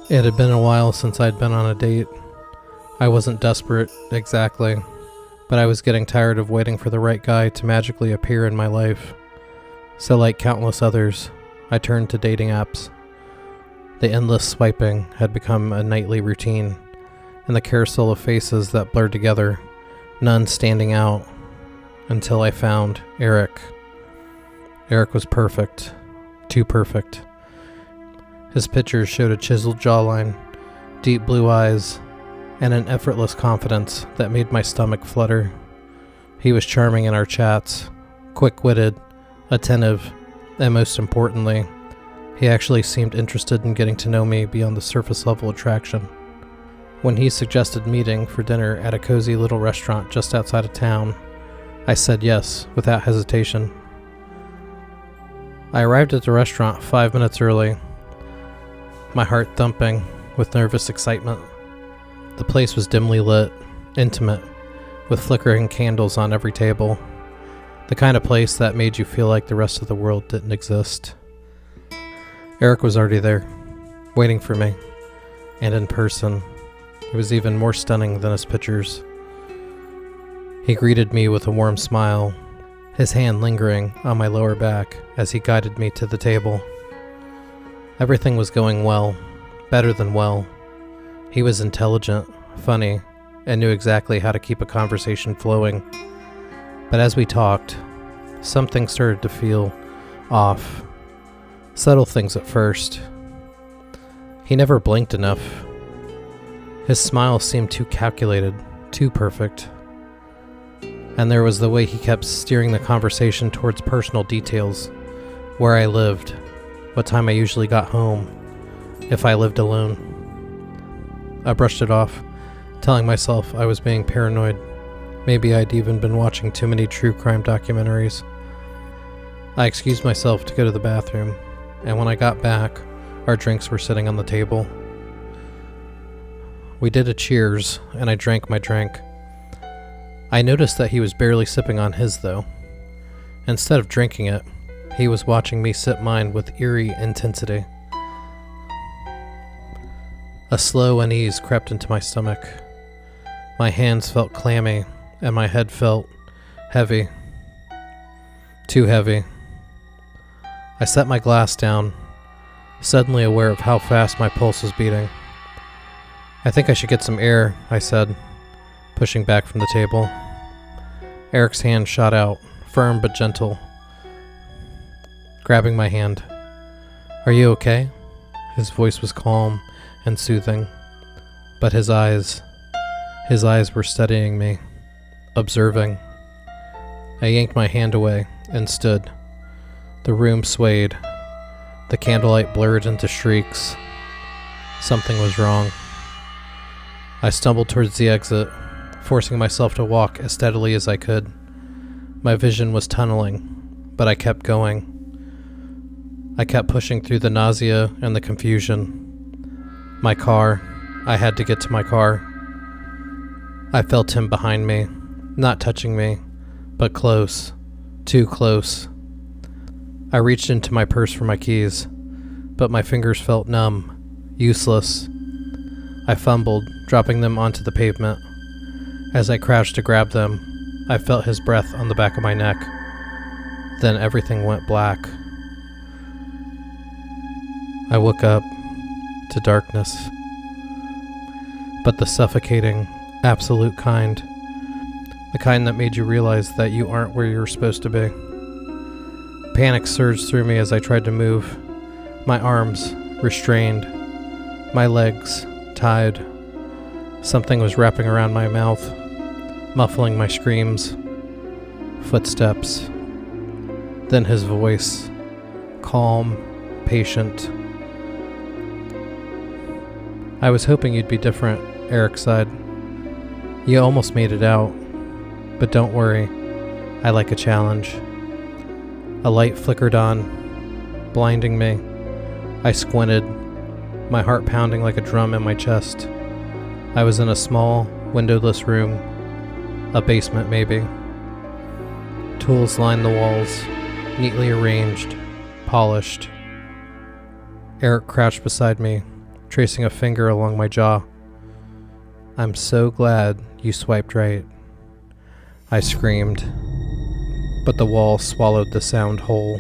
It had been a while since I'd been on a date. I wasn't desperate, exactly, but I was getting tired of waiting for the right guy to magically appear in my life. So like countless others, I turned to dating apps. The endless swiping had become a nightly routine, and the carousel of faces that blurred together, none standing out, until I found Eric. Eric was perfect. Too perfect. His pictures showed a chiseled jawline, deep blue eyes, and an effortless confidence that made my stomach flutter. He was charming in our chats, quick-witted, attentive, and most importantly, he actually seemed interested in getting to know me beyond the surface-level attraction. When he suggested meeting for dinner at a cozy little restaurant just outside of town, I said yes without hesitation. I arrived at the restaurant 5 minutes early, my heart thumping with nervous excitement. The place was dimly lit, intimate, with flickering candles on every table. The kind of place that made you feel like the rest of the world didn't exist. Eric was already there, waiting for me, and in person, he was even more stunning than his pictures. He greeted me with a warm smile, his hand lingering on my lower back as he guided me to the table. Everything was going well, better than well. He was intelligent, funny, and knew exactly how to keep a conversation flowing. But as we talked, something started to feel off. Subtle things at first. He never blinked enough. His smile seemed too calculated, too perfect. And there was the way he kept steering the conversation towards personal details. Where I lived, what time I usually got home, if I lived alone. I brushed it off, telling myself I was being paranoid. Maybe I'd even been watching too many true crime documentaries. I excused myself to go to the bathroom, and when I got back, our drinks were sitting on the table. We did a cheers, and I drank my drink. I noticed that he was barely sipping on his, though. Instead of drinking it, he was watching me sip mine with eerie intensity. A slow unease crept into my stomach. My hands felt clammy, and my head felt heavy. Too heavy. I set my glass down, suddenly aware of how fast my pulse was beating. I think I should get some air, I said, pushing back from the table. Eric's hand shot out, firm but gentle, grabbing my hand. "Are you okay?" His voice was calm and soothing, but his eyes were studying me, observing. I yanked my hand away and stood. The room swayed. The candlelight blurred into streaks. Something was wrong. I stumbled towards the exit, forcing myself to walk as steadily as I could. My vision was tunneling, but I kept going. I kept pushing through the nausea and the confusion. My car. I had to get to my car. I felt him behind me, not touching me, but close, too close. I reached into my purse for my keys, but my fingers felt numb, useless. I fumbled, dropping them onto the pavement. As I crouched to grab them, I felt his breath on the back of my neck. Then everything went black. I woke up to darkness, but the suffocating, absolute kind. The kind that made you realize that you aren't where you're supposed to be. Panic surged through me as I tried to move, my arms restrained, my legs tied. Something was wrapping around my mouth, muffling my screams. Footsteps. Then his voice, calm, patient. "I was hoping you'd be different," Eric sighed. "You almost made it out. But don't worry, I like a challenge." A light flickered on, blinding me. I squinted, my heart pounding like a drum in my chest. I was in a small, windowless room. A basement, maybe. Tools lined the walls, neatly arranged, polished. Eric crouched beside me, tracing a finger along my jaw. "I'm so glad you swiped right," I screamed, but the wall swallowed the sound whole.